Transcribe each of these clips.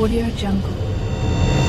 Audio Jungle.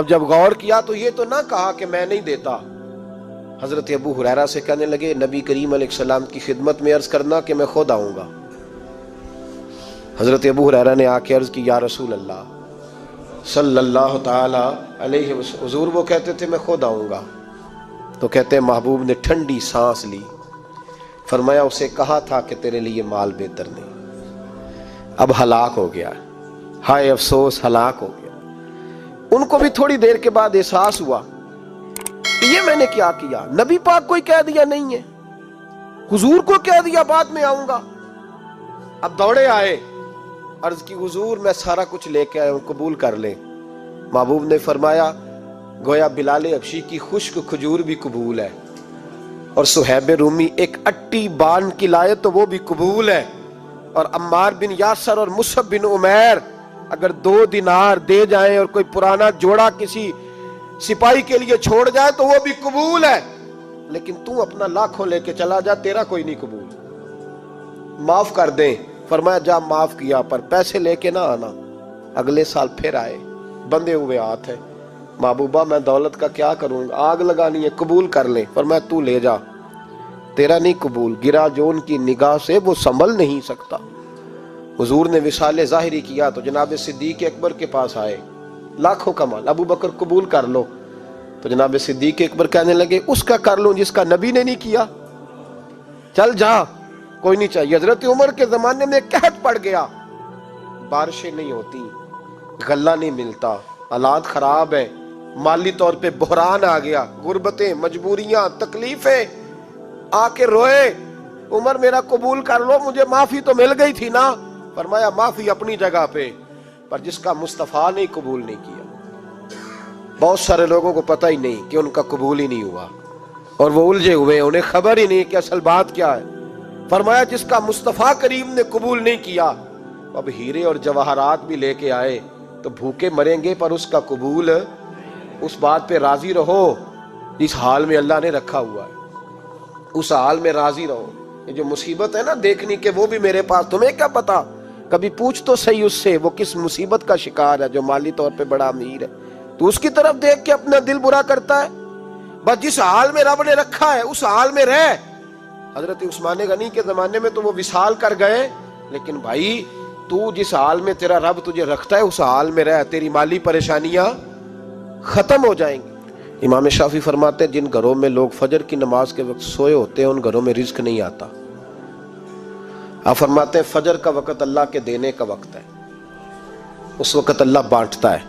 اب جب غور کیا تو یہ تو نہ کہا کہ میں نہیں دیتا. حضرت ابو ہریرہ سے کہنے لگے نبی کریم علیہ السلام کی خدمت میں عرض کرنا کہ میں خود آؤں گا. حضرت ابو ہریرہ نے آ کے عرض کی یا رسول اللہ صلی اللہ تعالی علیہ وسلم. حضور وہ کہتے تھے میں خود آؤں گا. تو کہتے ہیں محبوب نے ٹھنڈی سانس لی, فرمایا اسے کہا تھا کہ تیرے لیے مال بہتر نہیں, اب ہلاک ہو گیا, ہائے افسوس ہلاک ہو گیا. ان کو بھی تھوڑی دیر کے بعد احساس ہوا کہ یہ میں نے کیا کیا, نبی پاک کو ہی کہہ دیا نہیں ہے, حضور کو کہہ دیا بعد میں آؤں گا. اب دوڑے آئے, عرض کی حضور میں سارا کچھ لے کے آیا ہوں, قبول کر لیں. محبوب نے فرمایا گویا بلال حبشی کی خشک کھجور بھی قبول ہے, اور صہیب رومی ایک اٹی بان کی لائے تو وہ بھی قبول ہے, اور عمار بن یاسر اور مصعب بن عمیر اگر 2 دینار دے جائیں اور کوئی پرانا جوڑا کسی سپاہی کے لیے چھوڑ جائے تو وہ بھی قبول ہے, لیکن تو اپنا لاکھوں لے کے چلا جا, تیرا کوئی نہیں قبول. معاف کر دیں. فرمایا جا معاف کیا, پر پیسے لے کے نہ آنا. اگلے سال پھر آئے, بندے ہوئے ہاتھ ہے. محبوبہ میں دولت کا کیا کروں گا, آگ لگانی ہے, قبول کر لیں. فرمایا تو لے جا, تیرا نہیں قبول, گرا جو ان کی نگاہ سے وہ سنبھل نہیں سکتا. حضور نے وصال ظاہری کیا تو جناب صدیق اکبر کے پاس آئے, لاکھوں کا مال, ابو بکر قبول کر لو. تو جناب صدیق اکبر کہنے لگے اس کا کر لوں جس کا نبی نے نہیں کیا, چل جا کوئی نہیں چاہیے. حضرت عمر کے زمانے میں قحط پڑ گیا, بارشیں نہیں ہوتی, غلہ نہیں ملتا, حالات خراب ہے, مالی طور پہ بحران آ گیا, غربتیں, مجبوریاں, تکلیفیں. آ کے روئے, عمر میرا قبول کر لو, مجھے معافی تو مل گئی تھی نا. فرمایا معافی اپنی جگہ پہ, پر جس کا مصطفیٰ نے قبول نہیں کیا. بہت سارے لوگوں کو پتہ ہی نہیں کہ ان کا قبول ہی نہیں ہوا, اور وہ الجھے ہوئے, انہیں خبر ہی نہیں کہ اصل بات کیا ہے. فرمایا جس کا مصطفیٰ کریم نے قبول نہیں کیا, اب ہیرے اور جواہرات بھی لے کے آئے تو بھوکے مریں گے, پر اس کا قبول, اس بات پہ راضی رہو جس حال میں اللہ نے رکھا ہوا ہے, اس حال میں راضی رہو. یہ جو مصیبت ہے نا دیکھنی کہ وہ بھی میرے پاس, تمہیں کیا پتا, کبھی پوچھ تو صحیح اس سے وہ کس مصیبت کا شکار ہے جو مالی طور پہ بڑا امیر ہے. تو اس کی طرف دیکھ کے اپنا دل برا کرتا ہے. بس جس حال میں رب نے رکھا ہے اس حال میں رہ. حضرت عثمان غنی کے زمانے میں تو وہ وصال کر گئے, لیکن بھائی تو جس حال میں تیرا رب تجھے رکھتا ہے اس حال میں رہ, تیری مالی پریشانیاں ختم ہو جائیں گی. امام شافعی فرماتے ہیں جن گھروں میں لوگ فجر کی نماز کے وقت سوئے ہوتے ہیں ان گھروں میں رزق نہیں آتا. آپ فرماتے ہیں فجر کا وقت اللہ کے دینے کا وقت ہے, اس وقت اللہ بانٹتا ہے.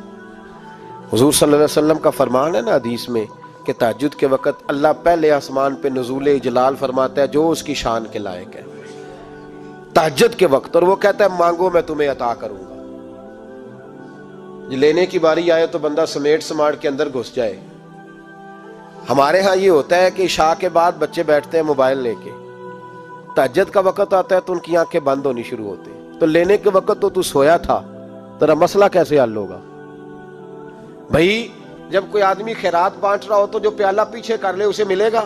حضور صلی اللہ علیہ وسلم کا فرمان ہے نا حدیث میں کہ تہجد کے وقت اللہ پہلے آسمان پہ نزول جلال فرماتا ہے جو اس کی شان کے لائق ہے تہجد کے وقت, اور وہ کہتا ہے مانگو میں تمہیں عطا کروں گا. لینے کی باری آئے تو بندہ سمیٹ سماٹ کے اندر گھس جائے. ہمارے ہاں یہ ہوتا ہے کہ عشاء کے بعد بچے بیٹھتے ہیں موبائل لے کے, تہجد کا وقت آتا ہے تو ان کی آنکھیں بند ہونی شروع ہوتی ہیں, تو لینے کے وقت تو سویا تھا, تیرا مسئلہ کیسے حل ہوگا بھائی؟ جب کوئی آدمی خیرات بانٹ رہا ہو تو جو پیالہ پیچھے کر لے اسے ملے گا؟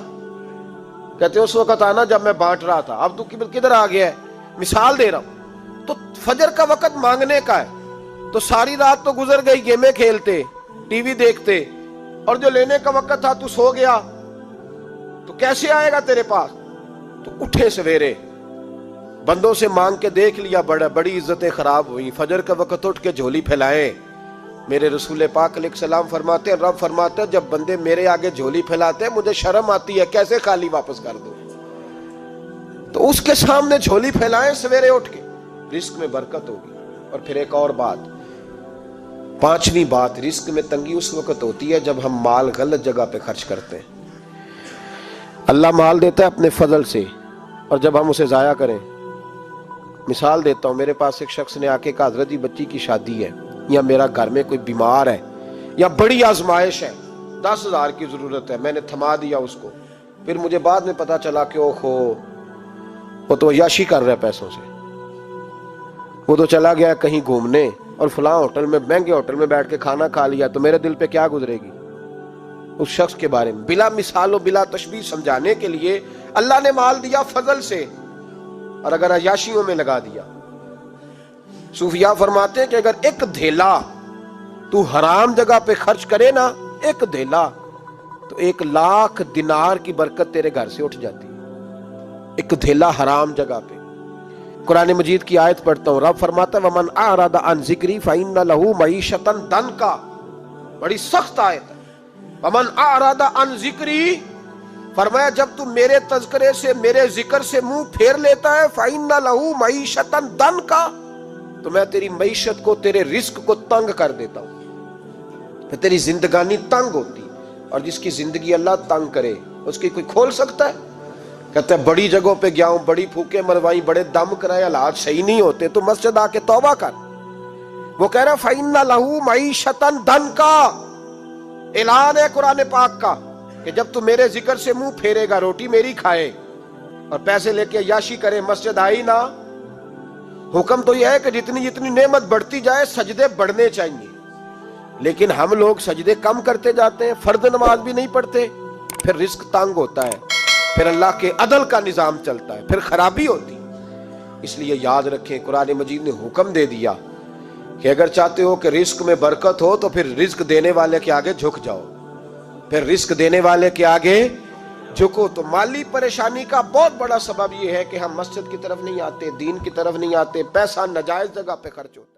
کہتے اس وقت آنا جب میں بانٹ رہا تھا, اب تو کدھر آ گیا ہے؟ مثال دے رہا ہوں. تو فجر کا وقت مانگنے کا ہے, تو ساری رات تو گزر گئی گیمیں کھیلتے, ٹی وی دیکھتے, اور جو لینے کا وقت تھا تو سو گیا, تو کیسے آئے گا تیرے پاس؟ تو اٹھے سویرے, بندوں سے مانگ کے دیکھ لیا, بڑی عزتیں خراب ہوئی. فجر کا وقت اٹھ کے جھولی پھیلائے. میرے رسول پاک علیہ السلام فرماتے ہیں, رب فرماتے ہیں جب بندے میرے آگے جھولی پھیلاتے ہیں مجھے شرم آتی ہے, کیسے خالی واپس کر دو. تو اس کے سامنے جھولی پھیلائیں سویرے اٹھ کے, رزق میں برکت ہوگی. اور پھر ایک اور بات, 5ویں بات, رزق میں تنگی اس وقت ہوتی ہے جب ہم مال غلط جگہ پہ خرچ کرتے ہیں. اللہ مال دیتا ہے اپنے فضل سے, اور جب ہم اسے ضائع کریں. مثال دیتا ہوں, میرے پاس ایک شخص نے آ کے کہا حضرت جی بچی کی شادی ہے, یا میرا گھر میں کوئی بیمار ہے, یا بڑی آزمائش ہے, 10,000 کی ضرورت ہے. میں نے تھما دیا اس کو, پھر مجھے بعد میں پتا چلا کہ وہ تو عیاشی کر رہا ہے پیسوں سے, وہ تو چلا گیا کہیں گھومنے اور فلاں ہوٹل میں, مہنگے ہوٹل میں بیٹھ کے کھانا کھا لیا. تو میرے دل پہ کیا گزرے گی اس شخص کے بارے میں؟ بلا مثال و بلا تشبیہ سمجھانے کے لیے اللہ نے مال دیا فضل سے, اور اگر عیاشیوں میں لگا دیا. صوفیاء فرماتے ہیں کہ اگر ایک دھیلا تو حرام جگہ پہ خرچ کرے نا ایک دھیلا تو 1,00,000 دینار کی برکت تیرے گھر سے اٹھ جاتی ہے، ایک دھیلا حرام جگہ پہ۔ قرآن مجید کی آیت پڑھتا ہوں، رب فرماتا ہے وَمَنْ أَعْرَضَ عَنْ ذِكْرِي فَإِنَّ لَهُ مَعِيشَةً ضَنْكًا، بڑی سخت آیت ہے۔ وَمَنْ أَعْرَضَ عَنْ ذِكْرِي، فرمایا جب تو میرے تذکرے سے میرے ذکر سے منہ پھیر لیتا ہے فَإِنَّ لَهُ مَعِيشَةً ضَنْكًا، تو میں تیری معیشت کو تیرے رزق کو تنگ کر دیتا ہوں، پھر تیری زندگانی تنگ ہوتی، اور جس کی زندگی اللہ تنگ کرے اس کی کوئی کھول سکتا ہے؟ کہتا ہے بڑی جگہوں پہ گیا ہوں، بڑی پھوکے مروائی، بڑے دم کرائے، حالات صحیح نہیں ہوتے تو مسجد آ کے توبہ کر۔ وہ کہہ رہا فَإِنَّ لَهُ مَعِيشَةً ضَنْكًا، اعلان ہے قرآن پاک کا کہ جب تو میرے ذکر سے منہ پھیرے گا، روٹی میری کھائے اور پیسے لے کے عیاشی کرے، مسجد آئی نہ۔ حکم تو یہ ہے کہ جتنی جتنی نعمت بڑھتی جائے سجدے بڑھنے چاہیے، لیکن ہم لوگ سجدے کم کرتے جاتے ہیں، فرض نماز بھی نہیں پڑھتے، پھر رزق تنگ ہوتا ہے، پھر اللہ کے عدل کا نظام چلتا ہے، پھر خرابی ہوتی۔ اس لیے یاد رکھیں قرآن مجید نے حکم دے دیا کہ اگر چاہتے ہو کہ رزق میں برکت ہو تو پھر رزق دینے والے کے آگے جھک جاؤ، پھر رزق دینے والے کے آگے جھکو۔ تو مالی پریشانی کا بہت بڑا سبب یہ ہے کہ ہم مسجد کی طرف نہیں آتے، دین کی طرف نہیں آتے، پیسہ ناجائز جگہ پہ خرچ ہوتا۔